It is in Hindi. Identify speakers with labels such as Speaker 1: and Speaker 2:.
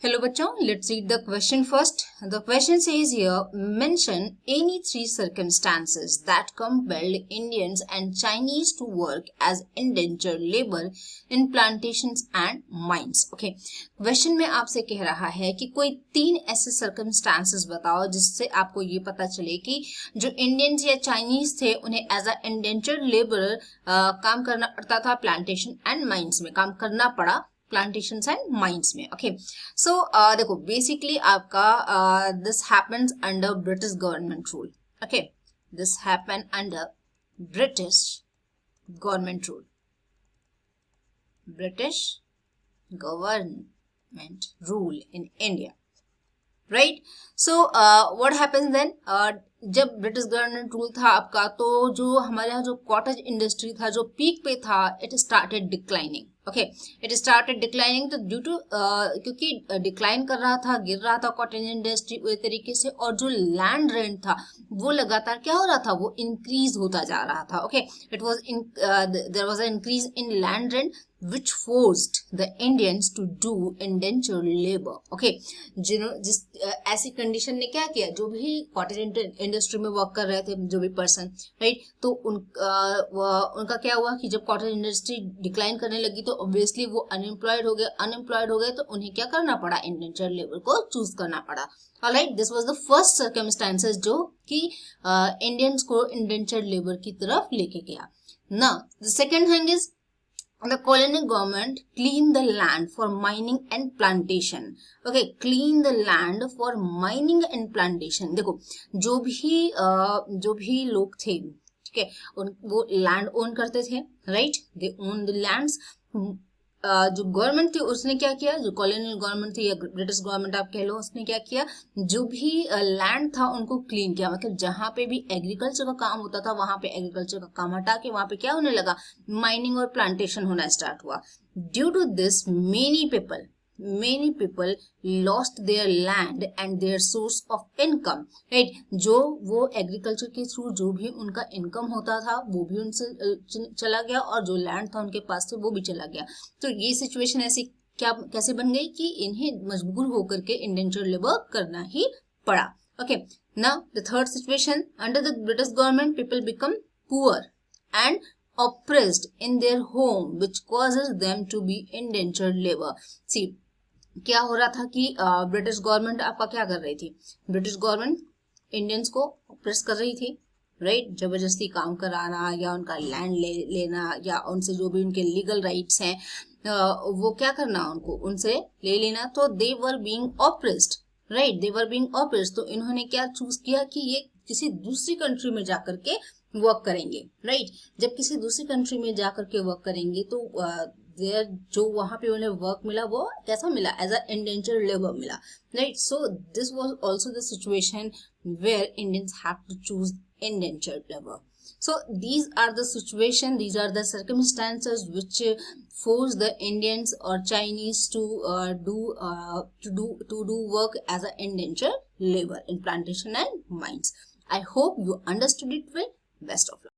Speaker 1: Hello बच्चों, let's read the question first. The question says here, mention any three circumstances that compelled Indians and Chinese to work as indentured labor in plantations and mines. Okay, question में आपसे कह रहा है कि कोई तीन ऐसे circumstances बताओ जिससे आपको ये पता चले कि जो इंडियंस या चाइनीज थे उन्हें एज अ इंडेंचर्ड लेबर काम करना पड़ता था, प्लांटेशन एंड माइंस में काम करना पड़ा, प्लांटेशंस एंड माइंस में. ओके, सो देखो बेसिकली आपका this happens under British government rule. Okay, this happen under British government rule, British government rule in India, right. So what happens then, जब ब्रिटिश गवर्नमेंट रूल था आपका, तो जो हमारे यहाँ जो कॉटेज इंडस्ट्री था जो पीक पे था, it started declining. Okay, it started declining. तो ड्यू टू क्योंकि डिक्लाइन कर रहा था, गिर रहा था कॉटेज इंडस्ट्री पूरे तरीके से, और जो लैंड रेंट था वो लगातार क्या हो रहा था, वो इंक्रीज होता जा रहा था. Okay, it was there was a increase in land rent which forced the Indians to do indentured labor. Okay, ऐसी कंडीशन ने क्या किया, जो भी कॉटेज इंडस्ट्री में वर्क कर रहे थे जो भी पर्सन, राइट, तो उनका क्या हुआ कि जब कॉटेज इंडस्ट्री डिक्लाइन करने लगी तो ऑब्वियसली वो अनएम्प्लॉयड हो गए, तो उन्हें क्या करना पड़ा, इंडेंचर्ड लेबर को चूज करना पड़ा. Alright, this was the first circumstances जो कि इंडियंस को इंडेंचर्ड लेबर की तरफ लेके गया. Now the second thing is, the colonial government clean the land for mining and plantation. Okay, clean the land for mining and plantation. देखो जो भी लोग थे, ठीक है, वो लैंड ओन करते थे, right, they own the lands. जो गवर्नमेंट थी उसने क्या किया, जो कॉलोनियल गवर्नमेंट थी या ब्रिटिश गवर्नमेंट आप कह लो, उसने क्या किया, जो भी लैंड था उनको क्लीन किया. मतलब जहां पे भी एग्रीकल्चर का काम होता था वहां पे एग्रीकल्चर का काम हटा के वहां पे क्या होने लगा, माइनिंग और प्लांटेशन होना स्टार्ट हुआ. Due to this many people lost their land and their source of income, right. जो वो एग्रीकल्चर के थ्रू जो भी उनका इनकम होता था वो भी उनसे चला गया, और जो लैंड था उनके पास से वो भी चला गया. तो ये सिचुएशन ऐसी कैसे बन गई कि इन्हें मजबूर होकर के इंडेंचर्ड लेबर करना ही पड़ा. Okay, now the third situation, under the British government people become poor and oppressed in their home which causes them to be indentured labor. See, क्या हो रहा था कि ब्रिटिश गवर्नमेंट आपका क्या कर रही थी, ब्रिटिश गवर्नमेंट इंडियंस को ऑप्रेस कर रही थी, राइट, जबरदस्ती काम कराना या उनका लैंड लेना या उनसे जो भी उनके लीगल राइट्स हैं वो क्या करना, उनको उनसे ले लेना. तो they were being oppressed, right, they were being oppressed. तो इन्होंने क्या चूज किया कि ये किसी दूसरी कंट्री में जाकर के वर्क करेंगे, राइट. जब किसी दूसरी कंट्री में जाकर के वर्क करेंगे तो जो वहां पे उन्हें वर्क मिला वो कैसा मिला, एज अ इंडेंचर्ड लेबर मिला, right. So this was also the situation where Indians have to choose indentured labor. So these are the situation, these are the circumstances which force the Indians or Chinese to do work as a indentured labor in plantation and mines. I hope you understood it well. Best of luck.